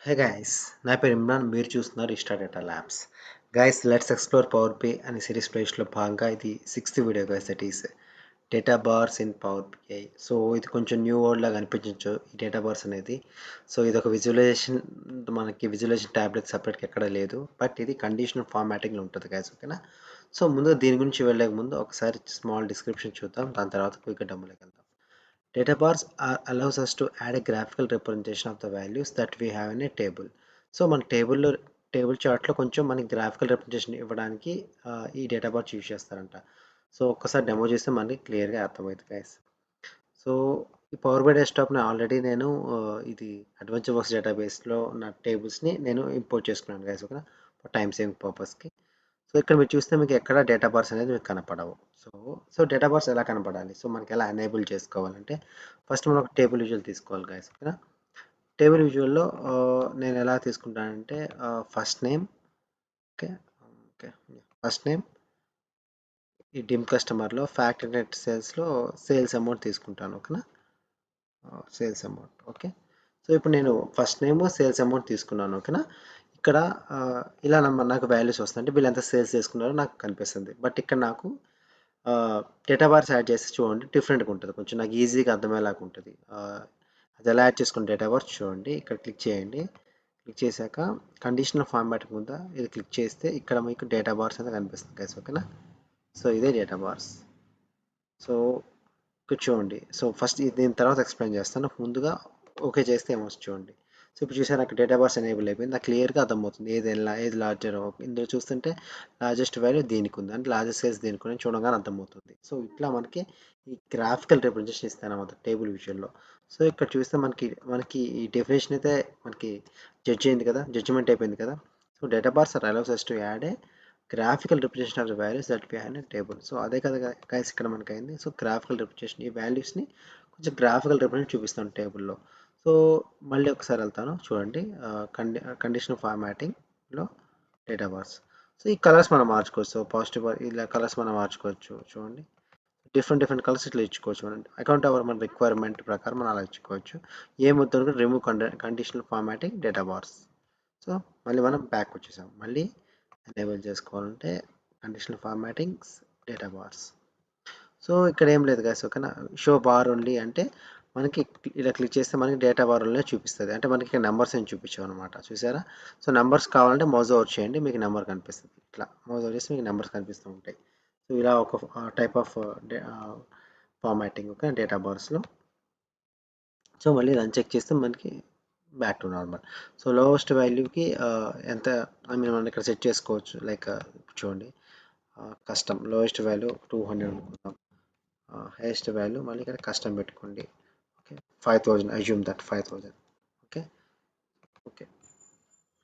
Hey guys, నా పేరు ఇమ్రాన్. మీరు చూస్తున్నారు Ishta data labs. Guys, let's explore power pay అనే సిరీస్ ప్లేస్లో భాగంగా ఇది sixth video guys. That is data bars in power BI. So ఇది కొంచెం న్యూ వర్డ్ లాగా అనిపించవచ్చు ఈ డేటా బార్స్ అనేది. సో ఇది ఒక విజువలైజేషన్, మనకి విజువలైజేషన్ ట్యాబ్లెట్ సపరేట్గా ఎక్కడ లేదు, బట్ ఇది కండిషనల్ ఫార్మాటింగ్లో ఉంటుంది గైస్. ఓకేనా? సో ముందుగా దీని గురించి వెళ్ళే ముందు ఒకసారి స్మాల్ డిస్క్రిప్షన్ చూద్దాం, దాని తర్వాత క్విక్ డెమోలోకి వెళ్దాం. Data bars allows us to add a graphical representation of the values that we have in a table. So మన టేబుల్ చార్ట్లో కొంచెం మనకి గ్రాఫికల్ రిప్రజెంటేషన్ ఇవ్వడానికి ఈ డేటా బార్స్ యూజ్ చేస్తారంట. సో ఒక్కసారి డెమో చేస్తే మనకి క్లియర్గా అర్థమవుతుంది గైస్. సో ఈ పవర్ బై డెస్క్టాప్ని ఆల్రెడీ నేను ఇది అడ్వెంచర్ వర్క్స్ డేటాబేస్లో నా టేబుల్స్ని నేను ఇంపోర్ట్ చేసుకున్నాను గైస్. ఓకేనా? టైం సేవింగ్ పర్పస్కి. సో ఇక్కడ మీరు చూస్తే మీకు ఎక్కడ డేటా బార్స్ అనేది మీకు కనపడవు. సో సో డేటా బార్స్ ఎలా కనపడాలి, సో మనకి ఎలా ఎనేబుల్ చేసుకోవాలంటే ఫస్ట్ మనం ఒక టేబుల్ విజువల్ తీసుకోవాలి గైస్. ఓకేనా? టేబుల్ విజువల్లో నేను ఎలా తీసుకుంటానంటే first name. Okay okay first name ఈ డిమ్ కస్టమర్లో ఫ్యాక్ట్ నెట్ సేల్స్లో సేల్స్ అమౌంట్ తీసుకుంటాను. ఓకేనా? Sales amount. ఓకే. సో ఇప్పుడు నేను ఫస్ట్ నేమ్ సేల్స్ అమౌంట్ తీసుకున్నాను. ఓకేనా? ఇక్కడ ఇలా నాకు వాల్యూస్ వస్తాయి, అంటే వీళ్ళు ఎంత సేల్స్ చేసుకున్నారో నాకు కనిపిస్తుంది. బట్ ఇక్కడ నాకు డేటా బార్స్ యాడ్ చేసి చూడండి, డిఫరెంట్గా ఉంటుంది, కొంచెం నాకు ఈజీగా అర్థమయ్యేలాగా ఉంటుంది. అది ఎలా యాడ్ చేసుకున్న డేటా బార్స్ చూడండి. ఇక్కడ క్లిక్ చేయండి. క్లిక్ చేశాక కండిషనల్ ఫార్మాటింగ్ ఉందా, ఇది క్లిక్ చేస్తే ఇక్కడ మీకు డేటా బార్స్ అనేది కనిపిస్తుంది గైస్. ఓకేనా? సో ఇదే డేటా బార్స్. సో ఇక్కడ చూడండి. సో ఫస్ట్ దీని తర్వాత ఎక్స్ప్లెయిన్ చేస్తాను, ముందుగా ఓకే చేస్తే ఏమొస్తుంది చూడండి. సో ఇప్పుడు చూసారు నాకు డేటా బార్స్ ఎనేబుల్ అయిపోయింది, నాకు క్లియర్గా అర్థమవుతుంది ఏది లార్జర్. ఇందులో చూస్తుంటే లార్జెస్ట్ వాల్యూ దీనికి ఉంది, అంటే లార్జెస్ట్ సైజ్ దీనికి ఉంది చూడగానే అర్థమవుతుంది. సో ఇట్లా మనకి ఈ గ్రాఫికల్ రిప్రజెంటేషన్ ఇస్తాను అన్నమాట టేబుల్ విషయంలో. సో ఇక్కడ చూస్తే మనకి ఈ డెఫినేషన్ అయితే మనకి జడ్జ్ అయింది కదా, జడ్జిమెంట్ అయిపోయింది కదా. So data bars are allows us to add a graphical representation of the values that we have in table. So అదే కదా గైస్ ఇక్కడ మనకి అయింది. సో గ్రాఫికల్ రిప్రజెంటేషన్, ఈ వాల్యూస్ని కొంచెం గ్రాఫికల్ రిప్రజెంట్ చూపిస్తాను టేబుల్లో. సో మళ్ళీ ఒకసారి వెళ్తాను చూడండి. కండిషనల్ ఫార్మాటింగ్లో డేటా బార్స్. సో ఈ కలర్స్ మనం మార్చుకోవచ్చు. సో పాజిటివ్ ఇలా కలర్స్ మనం మార్చుకోవచ్చు చూడండి. డిఫరెంట్ కలర్స్ ఇట్లా ఇచ్చుకోవచ్చు. మనం అకౌంట్ అవర్ మన రిక్వైర్మెంట్ ప్రకారం మనం అలా ఇచ్చుకోవచ్చు. ఏమొద్దు remove conditional formatting data bars. So మళ్ళీ మనం బ్యాక్ వచ్చేసాం. మళ్ళీ ఎనేబుల్ చేసుకోవాలంటే కండిషనల్ ఫార్మాటింగ్స్ డేటా బార్స్. సో ఇక్కడ ఏం లేదు గైస్. ఓకేనా? షో బార్ ఓన్లీ అంటే మనకి ఇలా క్లిక్ చేస్తే మనకి డేటా బార్ ఓన్లీ చూపిస్తుంది, అంటే మనకి ఇక్కడ నెంబర్స్ ఏం చూపించాం అనమాట. చూసారా? సో నెంబర్స్ కావాలంటే మౌజ్ ఓవర్ చేయండి, మీకు నెంబర్ కనిపిస్తుంది. ఇట్లా మౌజ్ ఓవర్ చేస్తే మీకు నెంబర్స్ కనిపిస్తూ ఉంటాయి. సో ఇలా ఒక type of formatting okay data బార్స్లో. సో మళ్ళీ రన్ చెక్ చేస్తే మనకి back to normal. So lowest వాల్యూకి ఎంత ఐ మీన్ మనం ఇక్కడ సెట్ చేసుకోవచ్చు. లైక్ చూడండి, కస్టమ్ లోయెస్ట్ వాల్యూ 200 అనుకుందాం. హైయెస్ట్ వాల్యూ మళ్ళీ ఇక్కడ కస్టమ్ పెట్టుకోండి. Okay, 5000 assume that 5000. Okay okay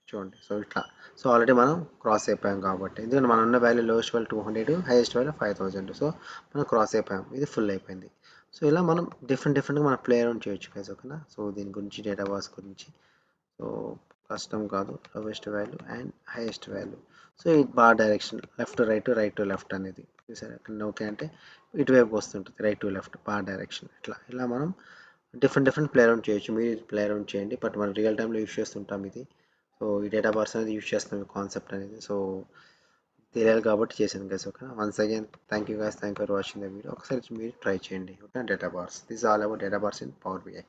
చూడండి. సో ఇట్లా. సో ఆల్రెడీ మనం క్రాస్ అయిపోయాం కాబట్టి, ఎందుకంటే మనం ఉన్న value lowest value 200, highest value 5000. So మనం క్రాస్ అయిపోయాం, ఇది ఫుల్ అయిపోయింది. సో ఇలా మనం డిఫరెంట్గా మనం ప్లే అరౌండ్ చేయొచ్చు గైస్. ఓకేనా? సో దీని గురించి డేటా బార్స్ గురించి. సో కస్టమ్ కాదు, lowest value and highest value. So ఈ bar direction left right to left అనేది చూసారు. అక్కడ ఓకే అంటే ఇటువైపు వస్తుంటుంది, right to left bar direction. ఇలా మనం డిఫరెంట్ ప్లే అరౌండ్ చేయొచ్చు. మీరు ప్లే అరౌండ్ చేయండి, బట్ మనం రియల్ టైంలో యూస్ చేస్తుంటాం ఇది. సో ఈ డేటా బార్స్ అనేది యూస్ చేస్తాం, ఈ కాన్సెప్ట్ అనేది. సో తెలియాలి కాబట్టి చేశాను guys. Okay, once again thank you guys, thank you for watching the video. ఒకసారి మీరు ట్రై చేయండి. Okay, data bars, this all about data bars in power BI.